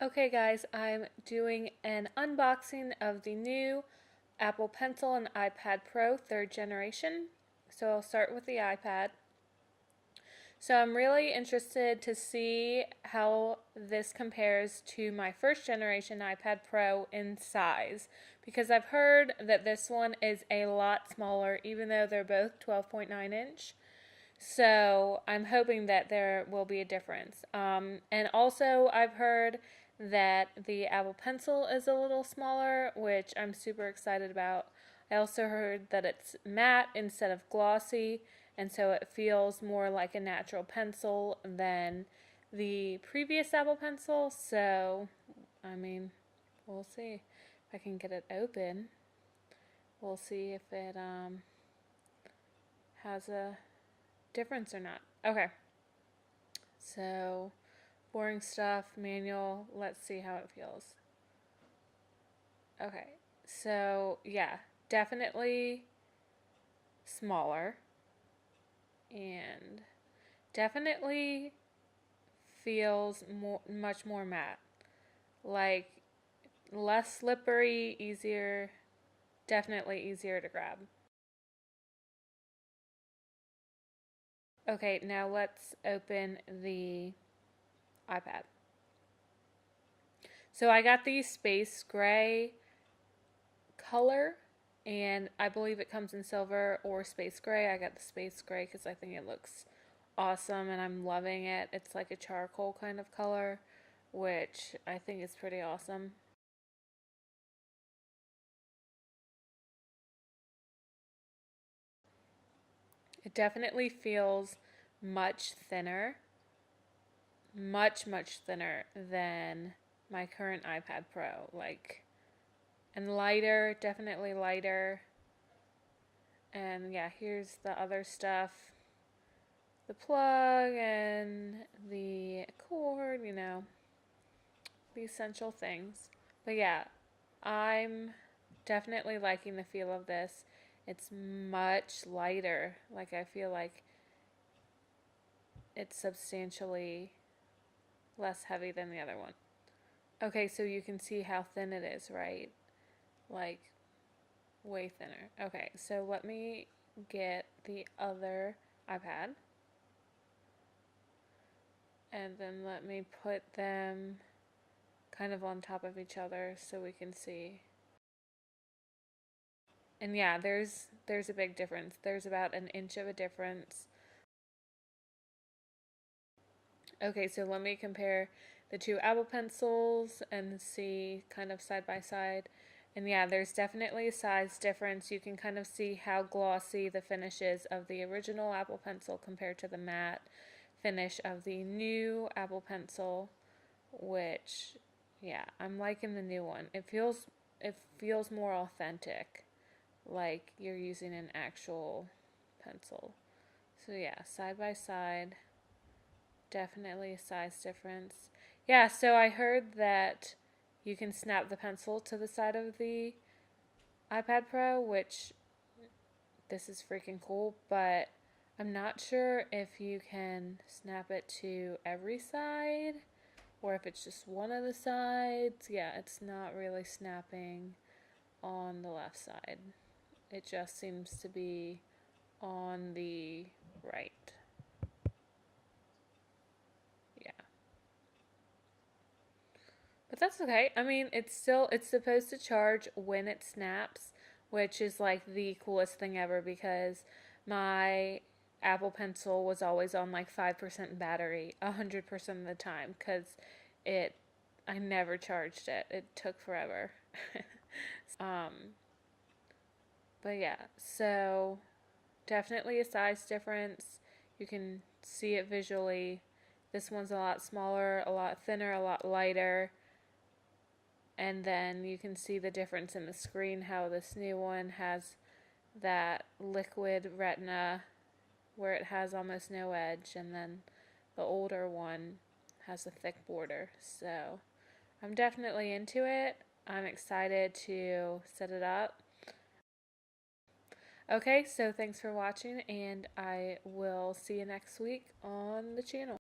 Okay guys, I'm doing an unboxing of the new Apple Pencil and iPad Pro 3rd generation. So I'll start with the iPad. So I'm really interested to see how this compares to my 1st generation iPad Pro in size, because I've heard that this one is a lot smaller even though they're both 12.9 inch. So I'm hoping that there will be a difference. And also I've heard that the Apple Pencil is a little smaller, which I'm super excited about. I also heard that it's matte instead of glossy, and so it feels more like a natural pencil than the previous Apple Pencil. So, we'll see if I can get it open. We'll see if it has a difference or not. Okay. So, boring stuff, manual. Let's see how it feels. Okay. So, yeah, definitely smaller and definitely feels much more matte. Like less slippery, easier, definitely easier to grab. Okay, now let's open the iPad. So I got the space gray color, and I believe it comes in silver or space gray. I got the space gray because I think it looks awesome and I'm loving it. It's like a charcoal kind of color, which I think is pretty awesome. It definitely feels much thinner, much thinner than my current iPad Pro. And lighter, definitely lighter. And yeah, here's the other stuff, the plug and the cord, the essential things. But yeah, I'm definitely liking the feel of this. It's much lighter. Like, I feel like it's substantially less heavy than the other one. Okay, so you can see how thin it is, right? Like, way thinner. Okay, so let me get the other iPad. And then let me put them kind of on top of each other so we can see. And yeah, there's a big difference. There's about an inch of a difference. Okay, so let me compare the two Apple Pencils and see kind of side by side. And yeah, there's definitely a size difference. You can kind of see how glossy the finish is of the original Apple Pencil compared to the matte finish of the new Apple Pencil, which, yeah, I'm liking the new one. It feels more authentic, like you're using an actual pencil. So yeah, side by side, definitely a size difference. Yeah, so I heard that you can snap the pencil to the side of the iPad Pro, which this is freaking cool, but I'm not sure if you can snap it to every side or if it's just one of the sides. Yeah, it's not really snapping on the left side. It just seems to be on the right. Yeah. But that's okay. I mean, it's supposed to charge when it snaps, which is like the coolest thing ever because my Apple Pencil was always on like 5% battery 100% of the time cuz it I never charged it. It took forever. um but yeah, so definitely a size difference. You can see it visually. This one's a lot smaller, a lot thinner, a lot lighter. And then you can see the difference in the screen, how this new one has that liquid retina where it has almost no edge, and then the older one has a thick border. So I'm definitely into it. I'm excited to set it up. Okay, so thanks for watching, and I will see you next week on the channel.